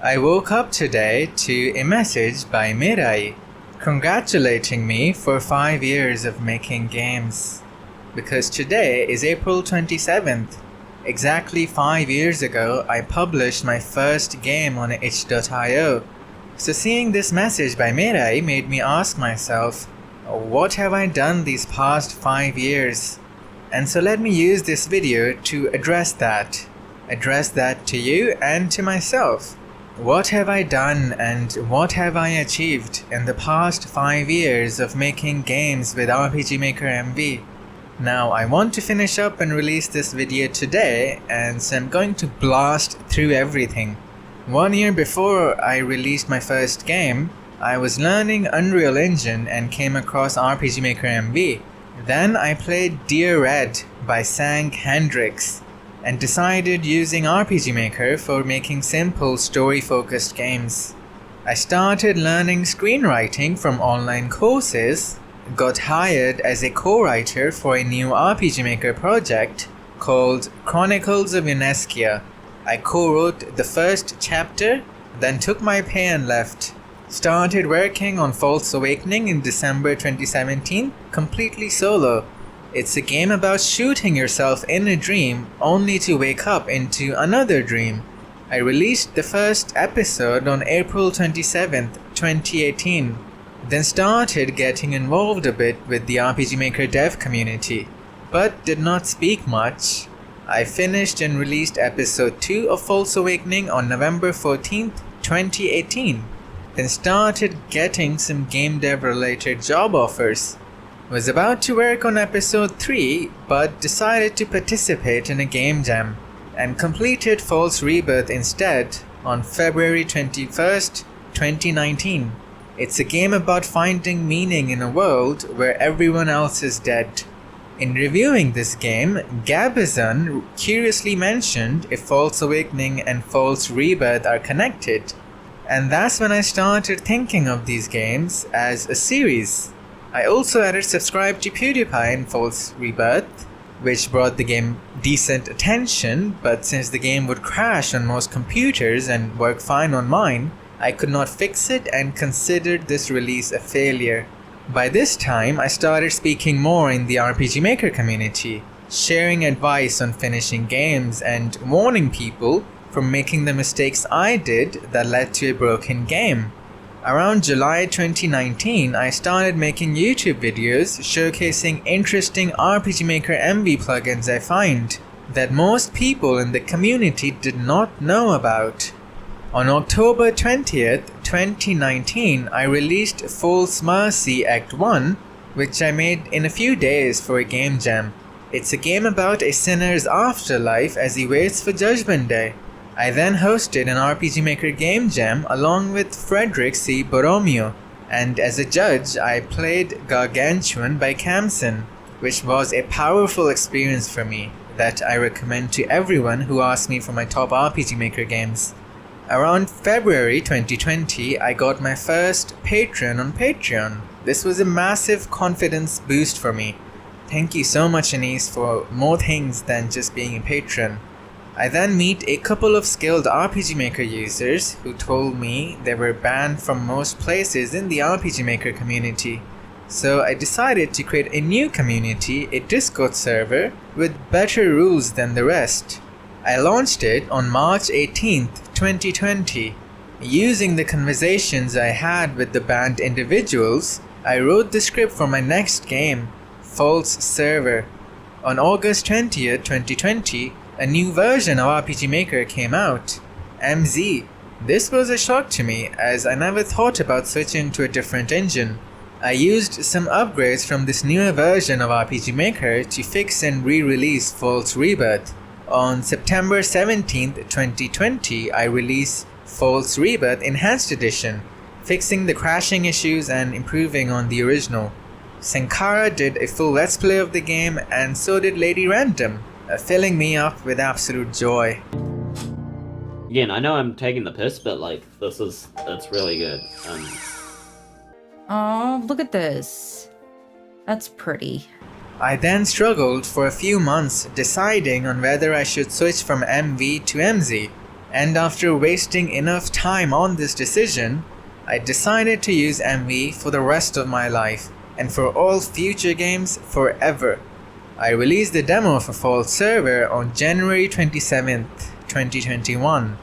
I woke up today to a message by Mirai congratulating me for 5 years of making games. Because today is April 27th. Exactly 5 years ago, I published my first game on itch.io. So seeing this message by Mirai made me ask myself, what have I done these past 5 years? And so let me use this video to address that. Address that to you and to myself. What have I done and what have I achieved in the past 5 years of making games with RPG Maker MV? Now I want to finish up and release this video today, and so I'm going to blast through everything. 1 year before I released my first game, I was learning Unreal Engine and came across RPG Maker MV. Then I played Dear Red by Sang Hendrix and decided using RPG Maker for making simple story-focused games. I started learning screenwriting from online courses, got hired as a co-writer for a new RPG Maker project called Chronicles of Unescia. I co-wrote the first chapter, then took my pay and left. Started working on False Awakening in December 2017, completely solo. It's a game about shooting yourself in a dream only to wake up into another dream. I released the first episode on April 27th, 2018. Then started getting involved a bit with the RPG Maker dev community, but did not speak much. I finished and released episode 2 of False Awakening on November 14th, 2018. Then started getting some game dev related job offers. Was about to work on episode 3 but decided to participate in a game jam and completed False Rebirth instead on February 21st, 2019. It's a game about finding meaning in a world where everyone else is dead. In reviewing this game, Gabazon curiously mentioned if False Awakening and False Rebirth are connected. And that's when I started thinking of these games as a series. I also added subscribe to PewDiePie in False Rebirth, which brought the game decent attention, but since the game would crash on most computers and work fine on mine, I could not fix it and considered this release a failure. By this time, I started speaking more in the RPG Maker community, sharing advice on finishing games and warning people from making the mistakes I did that led to a broken game. Around July 2019, I started making YouTube videos showcasing interesting RPG Maker MV plugins I find that most people in the community did not know about. On October 20th, 2019, I released False Mercy Act 1, which I made in a few days for a game jam. It's a game about a sinner's afterlife as he waits for Judgment Day. I then hosted an RPG Maker game jam along with Frederick C. Borromeo, and as a judge I played Gargantuan by Kamson, which was a powerful experience for me that I recommend to everyone who asks me for my top RPG Maker games. Around February 2020, I got my first patron on Patreon. This was a massive confidence boost for me. Thank you so much, Anise, for more things than just being a patron. I then meet a couple of skilled RPG Maker users who told me they were banned from most places in the RPG Maker community. So I decided to create a new community, a Discord server, with better rules than the rest. I launched it on March 18th, 2020. Using the conversations I had with the banned individuals, I wrote the script for my next game, False Server. On August 20th, 2020, a new version of RPG Maker came out, MZ. This was a shock to me as I never thought about switching to a different engine. I used some upgrades from this newer version of RPG Maker to fix and re-release False Rebirth. On September 17th, 2020, I released False Rebirth Enhanced Edition, fixing the crashing issues and improving on the original. Sankara did a full let's play of the game, and so did Lady Random, filling me up with absolute joy. Again, I know I'm taking the piss, but like, it's really good. Oh, look at this. That's pretty. I then struggled for a few months deciding on whether I should switch from MV to MZ. And after wasting enough time on this decision, I decided to use MV for the rest of my life and for all future games forever. I released the demo for Vault Server on January 27th, 2021.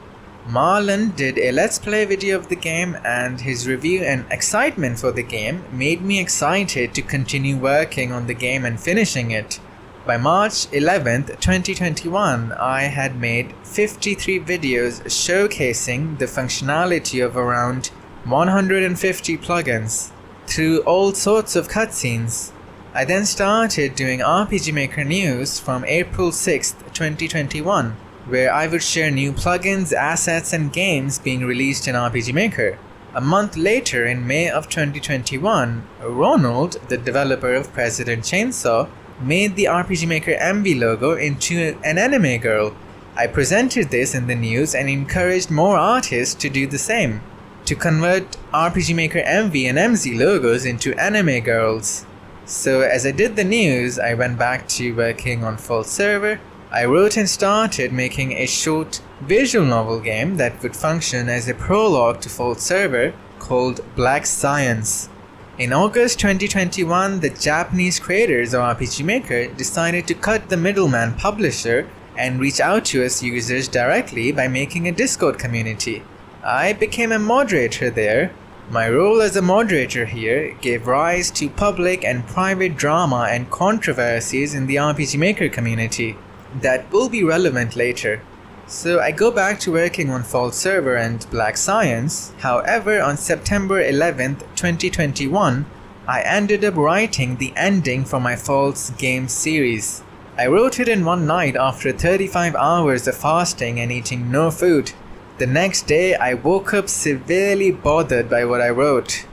Marlon did a let's play video of the game, and his review and excitement for the game made me excited to continue working on the game and finishing it. By March 11th, 2021, I had made 53 videos showcasing the functionality of around 150 plugins through all sorts of cutscenes. I then started doing RPG Maker news from April 6th, 2021, where I would share new plugins, assets, and games being released in RPG Maker. A month later, in May of 2021, Ronald, the developer of President Chainsaw, made the RPG Maker MV logo into an anime girl. I presented this in the news and encouraged more artists to do the same, to convert RPG Maker MV and MZ logos into anime girls. So as I did the news, I went back to working on Vault Server. I wrote and started making a short visual novel game that would function as a prologue to Vault Server called Black Science. In August 2021, the Japanese creators of RPG Maker decided to cut the middleman publisher and reach out to us users directly by making a Discord community. I became a moderator there. My role as a moderator here gave rise to public and private drama and controversies in the RPG Maker community that will be relevant later. So I go back to working on Vault Server and Black Science. However, on September 11th, 2021, I ended up writing the ending for my Vault's game series. I wrote it in one night after 35 hours of fasting and eating no food. The next day, I woke up severely bothered by what I wrote,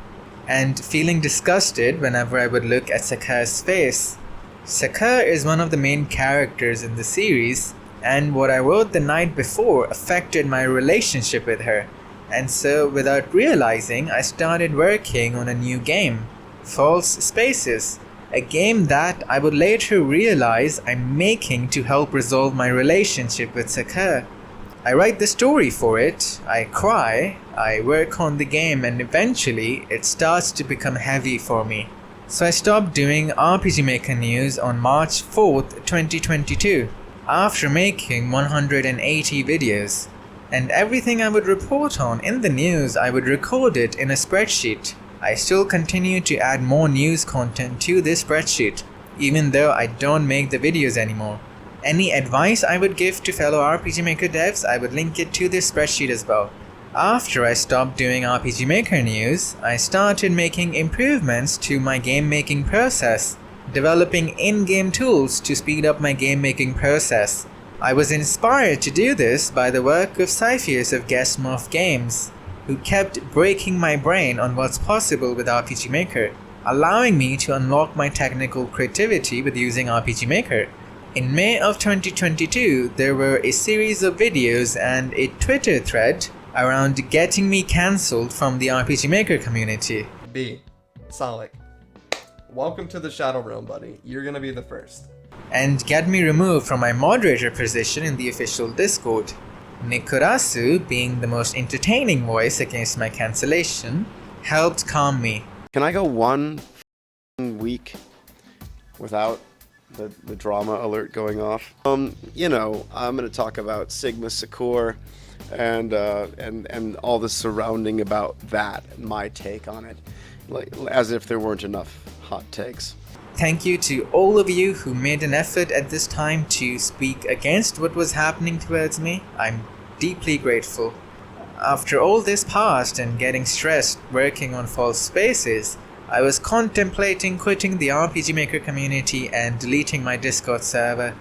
and feeling disgusted whenever I would look at Sakura's face. Sakura is one of the main characters in the series, and what I wrote the night before affected my relationship with her, and so without realizing, I started working on a new game, False Spaces, a game that I would later realize I'm making to help resolve my relationship with Sakura. I write the story for it, I cry, I work on the game, and eventually it starts to become heavy for me. So I stopped doing RPG Maker news on March 4th, 2022, after making 180 videos. And everything I would report on in the news, I would record it in a spreadsheet. I still continue to add more news content to this spreadsheet, even though I don't make the videos anymore. Any advice I would give to fellow RPG Maker devs, I would link it to this spreadsheet as well. After I stopped doing RPG Maker news, I started making improvements to my game making process, developing in-game tools to speed up my game making process. I was inspired to do this by the work of Cypheus of Guessmorph Games, who kept breaking my brain on what's possible with RPG Maker, allowing me to unlock my technical creativity with using RPG Maker. In May of 2022, there were a series of videos and a Twitter thread around getting me cancelled from the RPG Maker community. B. Solid. Welcome to the Shadow Realm, buddy. You're gonna be the first. And get me removed from my moderator position in the official Discord. Nikurasu, being the most entertaining voice against my cancellation, helped calm me. Can I go one week without the drama alert going off? You know, I'm gonna talk about Sigmasuccour and all the surrounding about that and my take on it, like as if there weren't enough hot takes. Thank you to all of you who made an effort at this time to speak against what was happening towards me. I'm deeply grateful. After all this passed and getting stressed working on False Spaces, I was contemplating quitting the RPG Maker community and deleting my Discord server.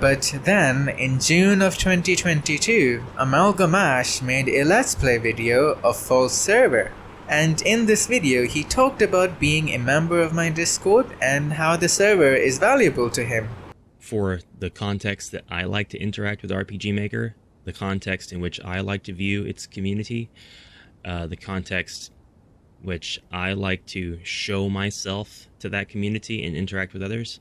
But then, in June of 2022, Amalgamash made a Let's Play video of False Server. And in this video, he talked about being a member of my Discord and how the server is valuable to him. For the context that I like to interact with RPG Maker, the context in which I like to view its community, the context which I like to show myself to that community and interact with others,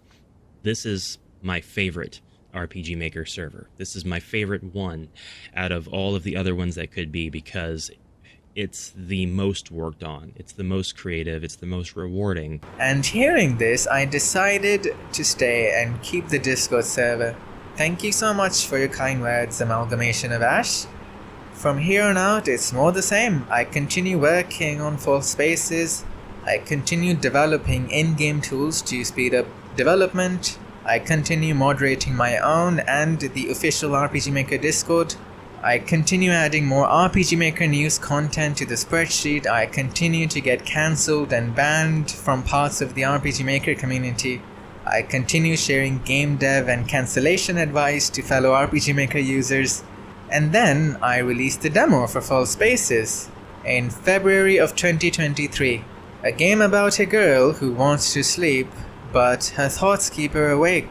this is my favorite RPG Maker server. This is my favorite one out of all of the other ones that could be, because it's the most worked on, it's the most creative, it's the most rewarding. And hearing this, I decided to stay and keep the Discord server. Thank you so much for your kind words, Amalgamation of Ash. From here on out, it's more the same. I continue working on False Spaces. I continue developing in-game tools to speed up development. I continue moderating my own and the official RPG Maker Discord. I continue adding more RPG Maker news content to the spreadsheet. I continue to get cancelled and banned from parts of the RPG Maker community. I continue sharing game dev and cancellation advice to fellow RPG Maker users. And then I released the demo for False Spaces in February of 2023. A game about a girl who wants to sleep, but her thoughts keep her awake.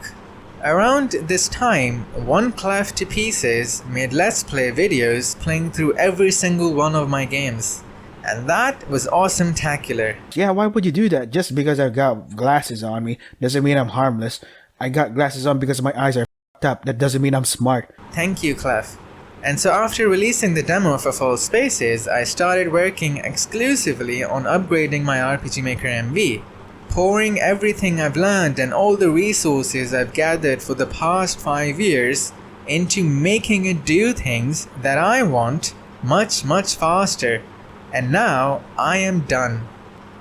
Around this time, One Clef to Pieces made Let's Play videos playing through every single one of my games. And that was awesome-tacular. Yeah, why would you do that? Just because I got glasses on me doesn't mean I'm harmless. I got glasses on because my eyes are f***ed up. That doesn't mean I'm smart. Thank you, Clef. And so after releasing the demo for False Spaces, I started working exclusively on upgrading my RPG Maker MV. Pouring everything I've learned and all the resources I've gathered for the past 5 years into making it do things that I want much faster. And now I am done.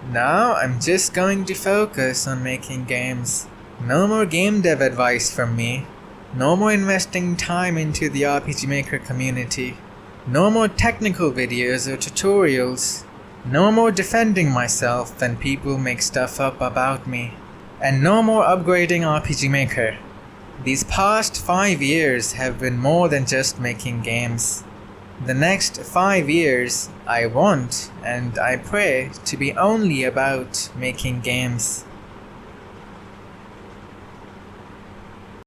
Now I'm just going to focus on making games. No more game dev advice from me. No more investing time into the RPG Maker community. No more technical videos or tutorials. No more defending myself when people make stuff up about me. And no more upgrading RPG Maker. These past 5 years have been more than just making games. The next 5 years I want and I pray to be only about making games.